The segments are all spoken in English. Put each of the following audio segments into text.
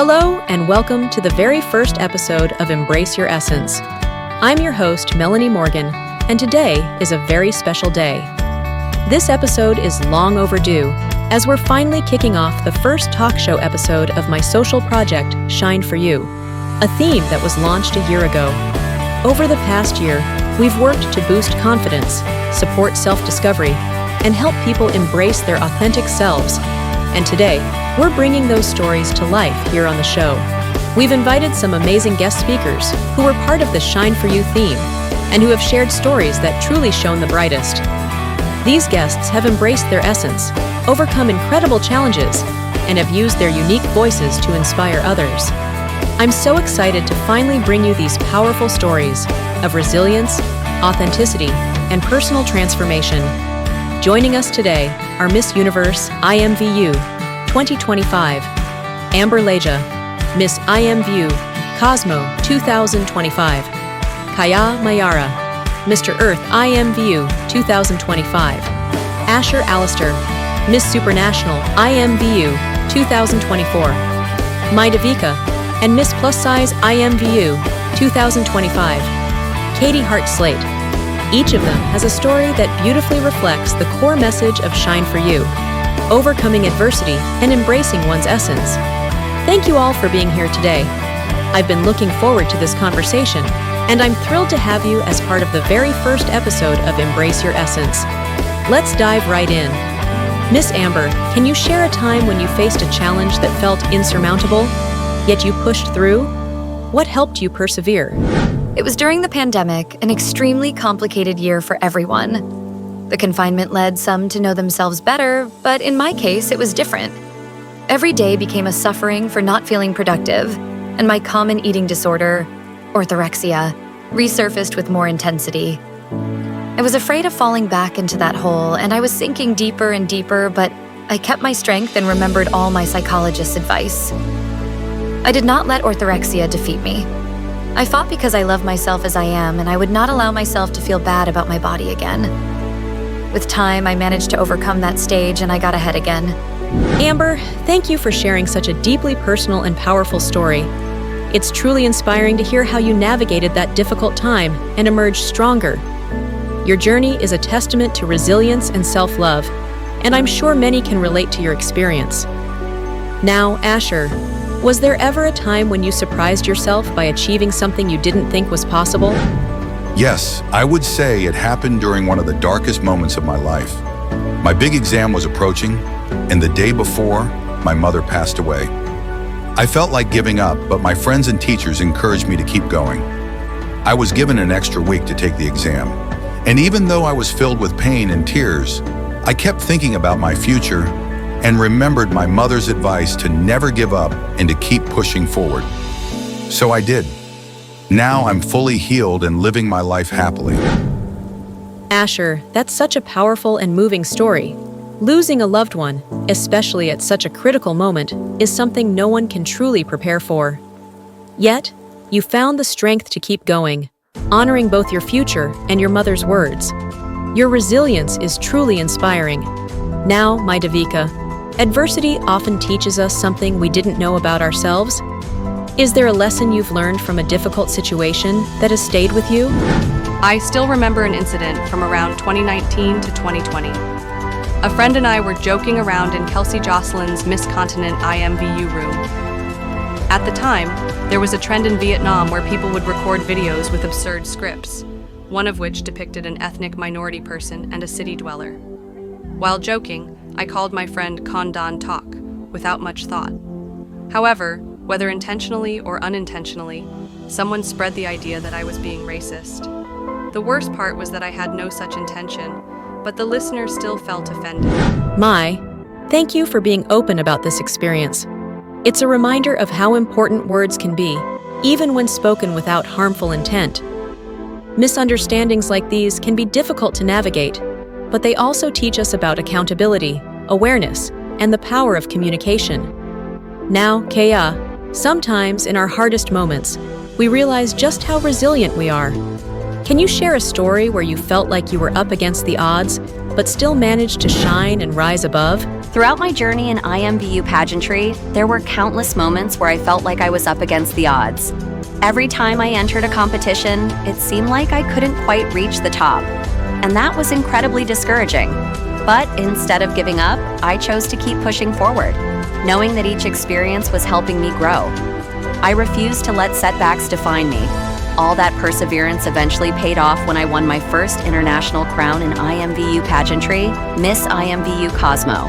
Hello, and welcome to the very first episode of Embrace Your Essence. I'm your host, Melanie Morgan, and today is a very special day. This episode is long overdue, as we're finally kicking off the first talk show episode of my social project, Shine For You, a theme that was launched a year ago. Over the past year, we've worked to boost confidence, support self-discovery, and help people embrace their authentic selves. And today, we're bringing those stories to life here on the show. We've invited some amazing guest speakers who were part of the Shine For You theme and who have shared stories that truly shone the brightest. These guests have embraced their essence, overcome incredible challenges, and have used their unique voices to inspire others. I'm so excited to finally bring you these powerful stories of resilience, authenticity, and personal transformation. Joining us today are Miss Universe IMVU 2025, Amber Leija, Miss IMVU Cosmo 2025, Kaiyah Maiara, Mr. Earth IMVU 2025, Asher Alistair, Miss Supranational IMVU 2024, Davika, and Miss Plus Size IMVU 2025, Kaiyah Slate. Each of them has a story that beautifully reflects the core message of Shine For You, overcoming adversity and embracing one's essence. Thank you all for being here today. I've been looking forward to this conversation, and I'm thrilled to have you as part of the very first episode of Embrace Your Essence. Let's dive right in. Miss Amber, can you share a time when you faced a challenge that felt insurmountable, yet you pushed through? What helped you persevere? It was during the pandemic, an extremely complicated year for everyone. The confinement led some to know themselves better, but in my case, it was different. Every day became a suffering for not feeling productive, and my common eating disorder, orthorexia, resurfaced with more intensity. I was afraid of falling back into that hole, and I was sinking deeper and deeper, but I kept my strength and remembered all my psychologist's advice. I did not let orthorexia defeat me. I fought because I love myself as I am, and I would not allow myself to feel bad about my body again. With time, I managed to overcome that stage, and I got ahead again. Amber, thank you for sharing such a deeply personal and powerful story. It's truly inspiring to hear how you navigated that difficult time and emerged stronger. Your journey is a testament to resilience and self-love, and I'm sure many can relate to your experience. Now, Asher, was there ever a time when you surprised yourself by achieving something you didn't think was possible? Yes, I would say it happened during one of the darkest moments of my life. My big exam was approaching, and the day before, my mother passed away. I felt like giving up, but my friends and teachers encouraged me to keep going. I was given an extra week to take the exam, and even though I was filled with pain and tears, I kept thinking about my future and remembered my mother's advice to never give up and to keep pushing forward. So I did. Now I'm fully healed and living my life happily. Asher, that's such a powerful and moving story. Losing a loved one, especially at such a critical moment, is something no one can truly prepare for. Yet, you found the strength to keep going, honoring both your future and your mother's words. Your resilience is truly inspiring. Now, my Davika, adversity often teaches us something we didn't know about ourselves. Is there a lesson you've learned from a difficult situation that has stayed with you? I still remember an incident from around 2019 to 2020. A friend and I were joking around in Kelsey Jocelyn's Miss Continent IMVU room. At the time, there was a trend in Vietnam where people would record videos with absurd scripts, one of which depicted an ethnic minority person and a city dweller. While joking, I called my friend Con Don Tok, without much thought. However, whether intentionally or unintentionally, someone spread the idea that I was being racist. The worst part was that I had no such intention, but the listener still felt offended. Mai, thank you for being open about this experience. It's a reminder of how important words can be, even when spoken without harmful intent. Misunderstandings like these can be difficult to navigate, but they also teach us about accountability, awareness, and the power of communication. Now, Kaiyah, sometimes in our hardest moments, we realize just how resilient we are. Can you share a story where you felt like you were up against the odds, but still managed to shine and rise above? Throughout my journey in IMVU pageantry, there were countless moments where I felt like I was up against the odds. Every time I entered a competition, it seemed like I couldn't quite reach the top, and that was incredibly discouraging. But instead of giving up, I chose to keep pushing forward, knowing that each experience was helping me grow. I refused to let setbacks define me. All that perseverance eventually paid off when I won my first international crown in IMVU pageantry, Miss IMVU Cosmo.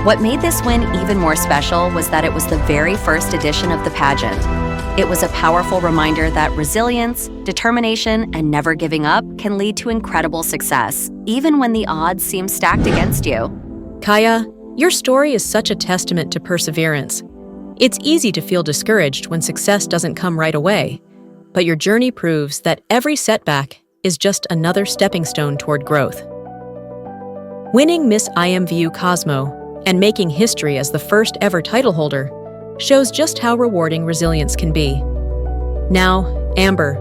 What made this win even more special was that it was the very first edition of the pageant. It was a powerful reminder that resilience, determination, and never giving up can lead to incredible success, even when the odds seem stacked against you. Kaiyah, your story is such a testament to perseverance. It's easy to feel discouraged when success doesn't come right away, but your journey proves that every setback is just another stepping stone toward growth. Winning Miss IMVU Cosmo and making history as the first ever title holder shows just how rewarding resilience can be. Now, Amber,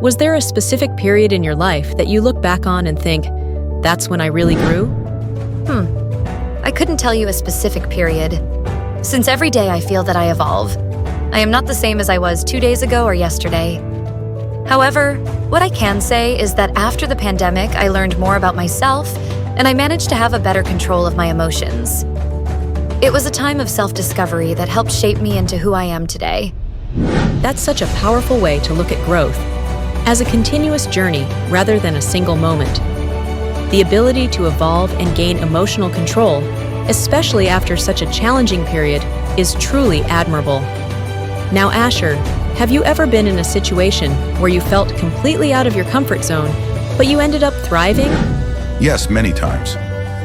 was there a specific period in your life that you look back on and think, that's when I really grew? I couldn't tell you a specific period. Since every day I feel that I evolve. I am not the same as I was 2 days ago or yesterday. However, what I can say is that after the pandemic, I learned more about myself, and I managed to have a better control of my emotions. It was a time of self-discovery that helped shape me into who I am today. That's such a powerful way to look at growth, as a continuous journey rather than a single moment. The ability to evolve and gain emotional control, especially after such a challenging period, is truly admirable. Now, Asher, have you ever been in a situation where you felt completely out of your comfort zone, but you ended up thriving? Yes, many times.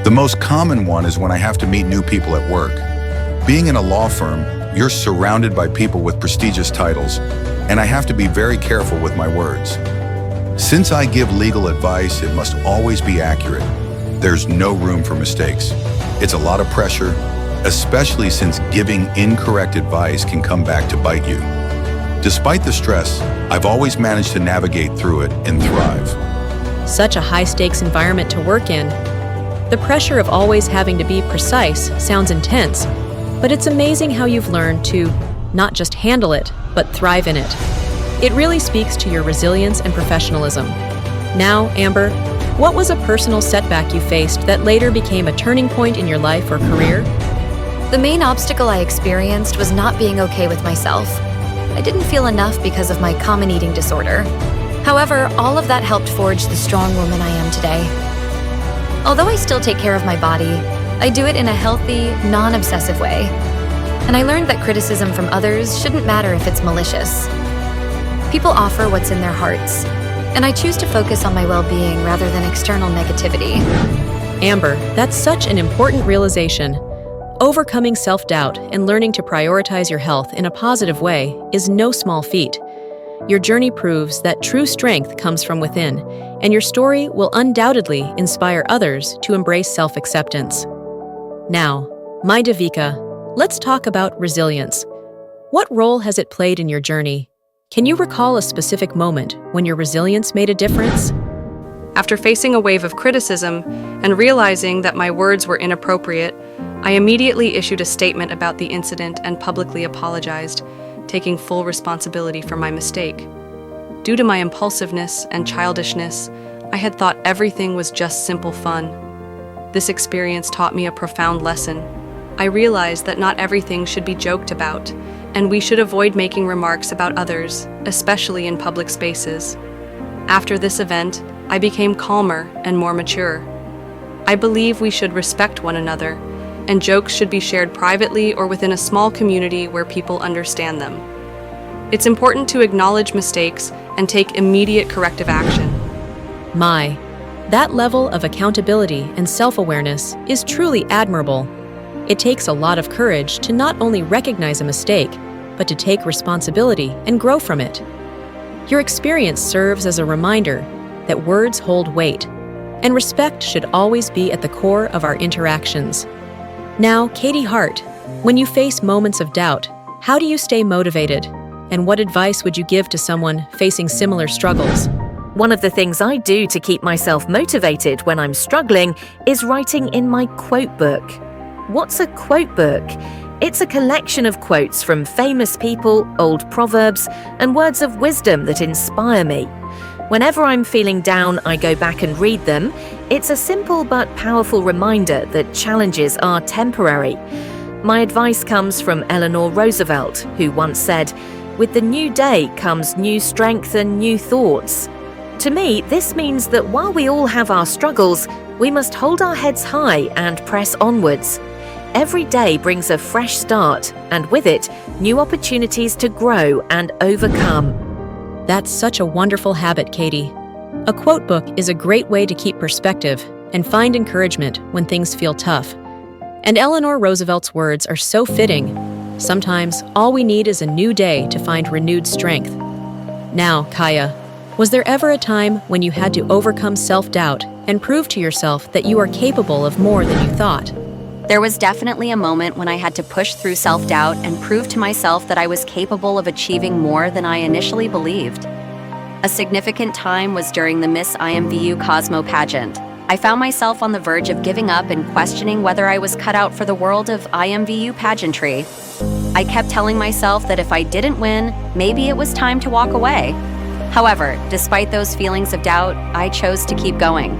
The most common one is when I have to meet new people at work. Being in a law firm, you're surrounded by people with prestigious titles, and I have to be very careful with my words. Since I give legal advice, it must always be accurate. There's no room for mistakes. It's a lot of pressure, especially since giving incorrect advice can come back to bite you. Despite the stress, I've always managed to navigate through it and thrive. Such a high-stakes environment to work in. The pressure of always having to be precise sounds intense, but it's amazing how you've learned to not just handle it, but thrive in it. It really speaks to your resilience and professionalism. Now, Amber, what was a personal setback you faced that later became a turning point in your life or career? The main obstacle I experienced was not being okay with myself. I didn't feel enough because of my common eating disorder. However, all of that helped forge the strong woman I am today. Although I still take care of my body, I do it in a healthy, non-obsessive way. And I learned that criticism from others shouldn't matter if it's malicious. People offer what's in their hearts, and I choose to focus on my well-being rather than external negativity. Amber, that's such an important realization. Overcoming self-doubt and learning to prioritize your health in a positive way is no small feat. Your journey proves that true strength comes from within, and your story will undoubtedly inspire others to embrace self-acceptance. Now, my Davika, let's talk about resilience. What role has it played in your journey? Can you recall a specific moment when your resilience made a difference? After facing a wave of criticism and realizing that my words were inappropriate, I immediately issued a statement about the incident and publicly apologized, taking full responsibility for my mistake. Due to my impulsiveness and childishness, I had thought everything was just simple fun. This experience taught me a profound lesson. I realized that not everything should be joked about, and we should avoid making remarks about others, especially in public spaces. After this event, I became calmer and more mature. I believe we should respect one another, and jokes should be shared privately or within a small community where people understand them. It's important to acknowledge mistakes and take immediate corrective action. That level of accountability and self-awareness is truly admirable. It takes a lot of courage to not only recognize a mistake, but to take responsibility and grow from it. Your experience serves as a reminder that words hold weight, and respect should always be at the core of our interactions. Now, Kaiyah, when you face moments of doubt, how do you stay motivated? And what advice would you give to someone facing similar struggles? One of the things I do to keep myself motivated when I'm struggling is writing in my quote book. What's a quote book? It's a collection of quotes from famous people, old proverbs, and words of wisdom that inspire me. Whenever I'm feeling down, I go back and read them. It's a simple but powerful reminder that challenges are temporary. My advice comes from Eleanor Roosevelt, who once said, "With the new day comes new strength and new thoughts." To me, this means that while we all have our struggles, we must hold our heads high and press onwards. Every day brings a fresh start, and with it, new opportunities to grow and overcome. That's such a wonderful habit, Katie. A quote book is a great way to keep perspective and find encouragement when things feel tough. And Eleanor Roosevelt's words are so fitting. Sometimes all we need is a new day to find renewed strength. Now, Kaiyah, was there ever a time when you had to overcome self-doubt and prove to yourself that you are capable of more than you thought? There was definitely a moment when I had to push through self-doubt and prove to myself that I was capable of achieving more than I initially believed. A significant time was during the Miss IMVU Cosmo pageant. I found myself on the verge of giving up and questioning whether I was cut out for the world of IMVU pageantry. I kept telling myself that if I didn't win, maybe it was time to walk away. However, despite those feelings of doubt, I chose to keep going.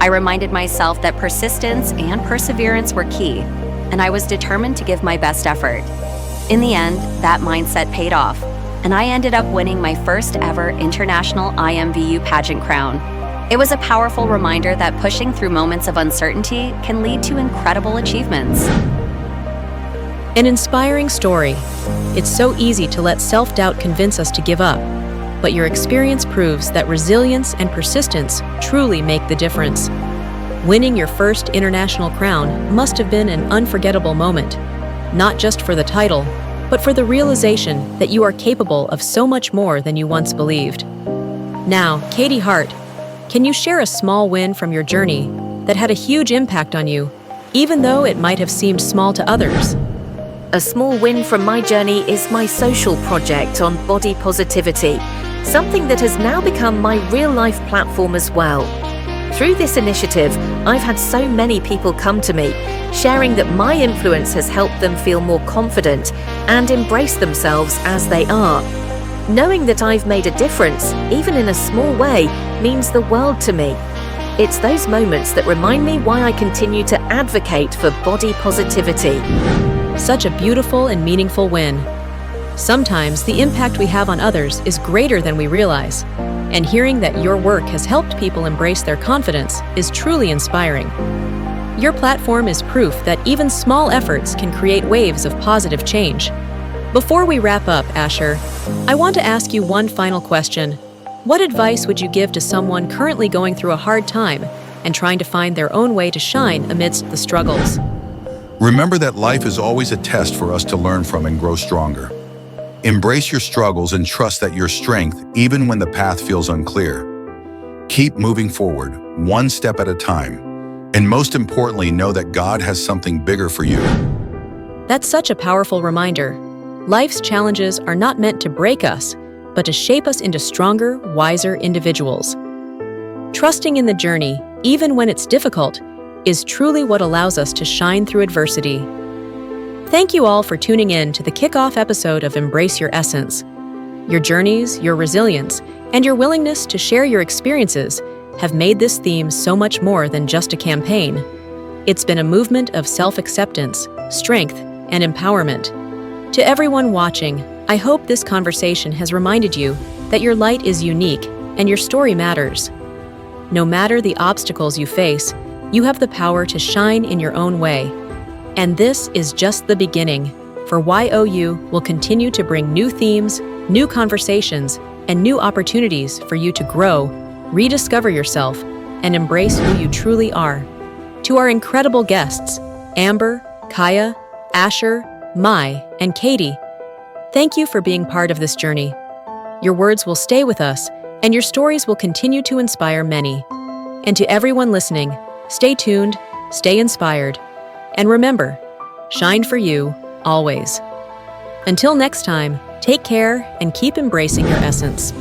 I reminded myself that persistence and perseverance were key, and I was determined to give my best effort. In the end, that mindset paid off, and I ended up winning my first ever international IMVU pageant crown. It was a powerful reminder that pushing through moments of uncertainty can lead to incredible achievements. An inspiring story. It's so easy to let self-doubt convince us to give up, but your experience proves that resilience and persistence truly make the difference. Winning your first international crown must have been an unforgettable moment, not just for the title, but for the realization that you are capable of so much more than you once believed. Now, Kaiyah, can you share a small win from your journey that had a huge impact on you, even though it might have seemed small to others? A small win from my journey is my social project on body positivity, something that has now become my real-life platform as well. Through this initiative, I've had so many people come to me, sharing that my influence has helped them feel more confident and embrace themselves as they are. Knowing that I've made a difference, even in a small way, means the world to me. It's those moments that remind me why I continue to advocate for body positivity. Such a beautiful and meaningful win. Sometimes the impact we have on others is greater than we realize, and hearing that your work has helped people embrace their confidence is truly inspiring. Your platform is proof that even small efforts can create waves of positive change. Before we wrap up, Asher, I want to ask you one final question. What advice would you give to someone currently going through a hard time and trying to find their own way to shine amidst the struggles? Remember that life is always a test for us to learn from and grow stronger. Embrace your struggles and trust that your strength, even when the path feels unclear. Keep moving forward, one step at a time. And most importantly, know that God has something bigger for you. That's such a powerful reminder. Life's challenges are not meant to break us, but to shape us into stronger, wiser individuals. Trusting in the journey, even when it's difficult, is truly what allows us to shine through adversity. Thank you all for tuning in to the kickoff episode of Embrace Your Essence. Your journeys, your resilience, and your willingness to share your experiences have made this theme so much more than just a campaign. It's been a movement of self-acceptance, strength, and empowerment. To everyone watching, I hope this conversation has reminded you that your light is unique and your story matters. No matter the obstacles you face, you have the power to shine in your own way. And this is just the beginning, for Y.O.U will continue to bring new themes, new conversations, and new opportunities for you to grow, rediscover yourself, and embrace who you truly are. To our incredible guests, Amber, Kaiyah, Asher, Mai, and Katie, thank you for being part of this journey. Your words will stay with us, and your stories will continue to inspire many. And to everyone listening, stay tuned, stay inspired, and remember, shine for you, always. Until next time, take care and keep embracing your essence.